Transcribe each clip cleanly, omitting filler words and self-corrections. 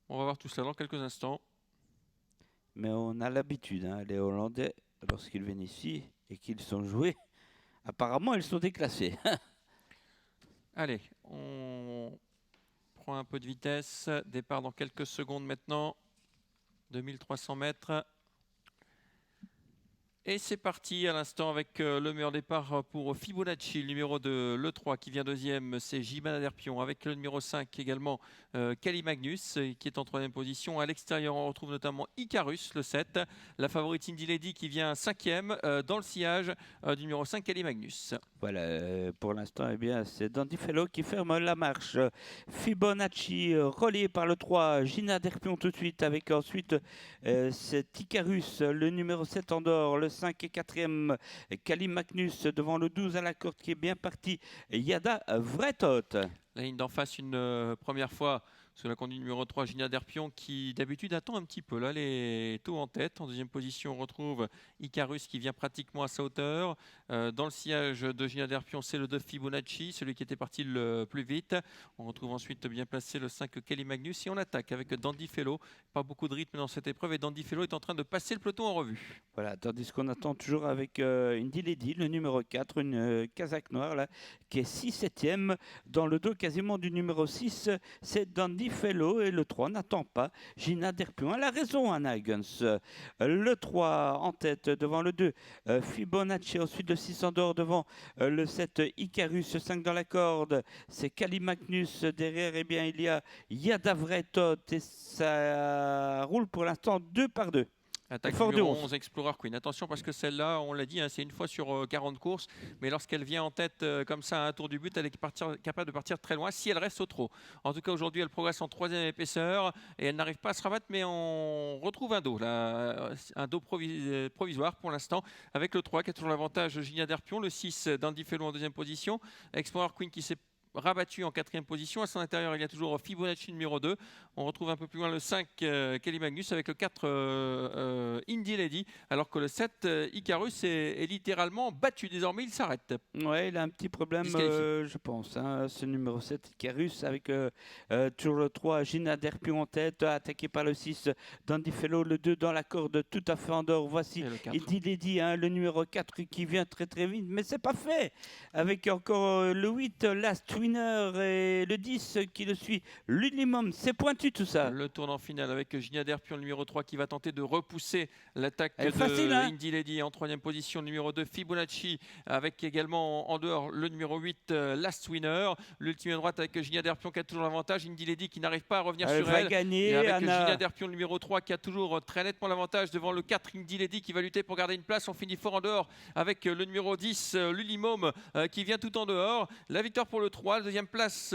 On va voir tout cela dans quelques instants. Mais on a l'habitude, hein, les Hollandais, lorsqu'ils viennent ici et qu'ils sont joués, apparemment ils sont déclassés. Allez, on prend un peu de vitesse. Départ dans quelques secondes maintenant. 2300 mètres. Et c'est parti à l'instant avec le meilleur départ pour Fibonacci, le numéro 2, le 3 qui vient deuxième, c'est Jimana Derpion. Avec le numéro 5 également, Kali Magnus qui est en troisième position. À l'extérieur, on retrouve notamment Icarus, le 7. La favorite Indy Lady qui vient cinquième dans le sillage du numéro 5, Kali Magnus. Voilà, pour l'instant, eh bien, c'est Dandy Fellow qui ferme la marche. Fibonacci, relié par le 3, Gina Derpion tout de suite, avec ensuite c'est Icarus, le numéro 7 en dehors, le 5 et 4e, Kali Magnus devant le 12 à la corde qui est bien parti, Yada Vretot. La ligne d'en face une première fois sous la conduite numéro 3, Gina Derpion, qui d'habitude attend un petit peu. Là, elle est tôt en tête. En deuxième position, on retrouve Icarus qui vient pratiquement à sa hauteur. Dans le sillage de Gina Derpion, c'est le 2 Fibonacci, celui qui était parti le plus vite. On retrouve ensuite bien placé le 5 Kelly Magnus et on attaque avec Dandy Fellow. Pas beaucoup de rythme dans cette épreuve et Dandy Fellow est en train de passer le peloton en revue. Voilà, tandis qu'on attend toujours avec Indy Lady, le numéro 4, une casaque noire là, qui est 6-7e. Dans le dos quasiment du numéro 6, c'est Dandy Fellow et le 3 n'attend pas. Gina Derpion, elle a raison, Anna Huggins. Le 3 en tête devant le 2, Fibonacci, ensuite le 6 en dehors devant le 7, Icarus, 5 dans la corde, c'est Kali Magnus. Derrière, eh bien, il y a Yada Vretot et ça roule pour l'instant 2 par 2. Attaque Fort de numéro 11. 11, Explorer Queen. Attention parce que celle-là, on l'a dit, hein, c'est une fois sur 40 courses. Mais lorsqu'elle vient en tête comme ça à un tour du but, elle est capable de partir très loin si elle reste au trot. En tout cas, aujourd'hui, elle progresse en troisième épaisseur et elle n'arrive pas à se rabattre. Mais on retrouve un dos, là, un dos provisoire pour l'instant avec le 3 qui a toujours l'avantage Gina Derpion, le 6 Dandy Fellow en deuxième position. Explorer Queen qui s'est rabattu en quatrième position. À son intérieur, il y a toujours Fibonacci numéro 2. On retrouve un peu plus loin le 5 Kelly Magnus avec le 4 Indy Lady, alors que le 7 Icarus est littéralement battu. Désormais, il s'arrête. Ouais, il a un petit problème, je pense. Hein, ce numéro 7, Icarus, avec toujours le 3, Gina Derpion en tête, attaqué par le 6, Dandy Fellow, le 2 dans la corde, tout à fait en dehors. Voici Indy Lady, hein, le numéro 4 qui vient très très vite, mais c'est pas fait. Avec encore le 8, Last Winner, et le 10 qui le suit, l'Unimum. C'est pointu tout ça. Le tournant final avec Gina Derpion, le numéro 3, qui va tenter de repousser l'attaque de facile, hein. Indy Lady. En troisième position, le numéro 2, Fibonacci, avec également en dehors le numéro 8, Last Winner. L'ultime droite avec Gina Derpion qui a toujours l'avantage. Indy Lady qui n'arrive pas à revenir sur elle. Gagner, et avec Anna. Gina Derpion, le numéro 3, qui a toujours très nettement l'avantage devant le 4, Indy Lady, qui va lutter pour garder une place. On finit fort en dehors avec le numéro 10, l'Ulimum, qui vient tout en dehors. La victoire pour le 3, deuxième place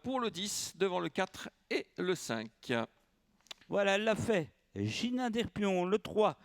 pour le 10 devant le 4 et le 5. Voilà, elle l'a fait. Gina Derpion, le 3,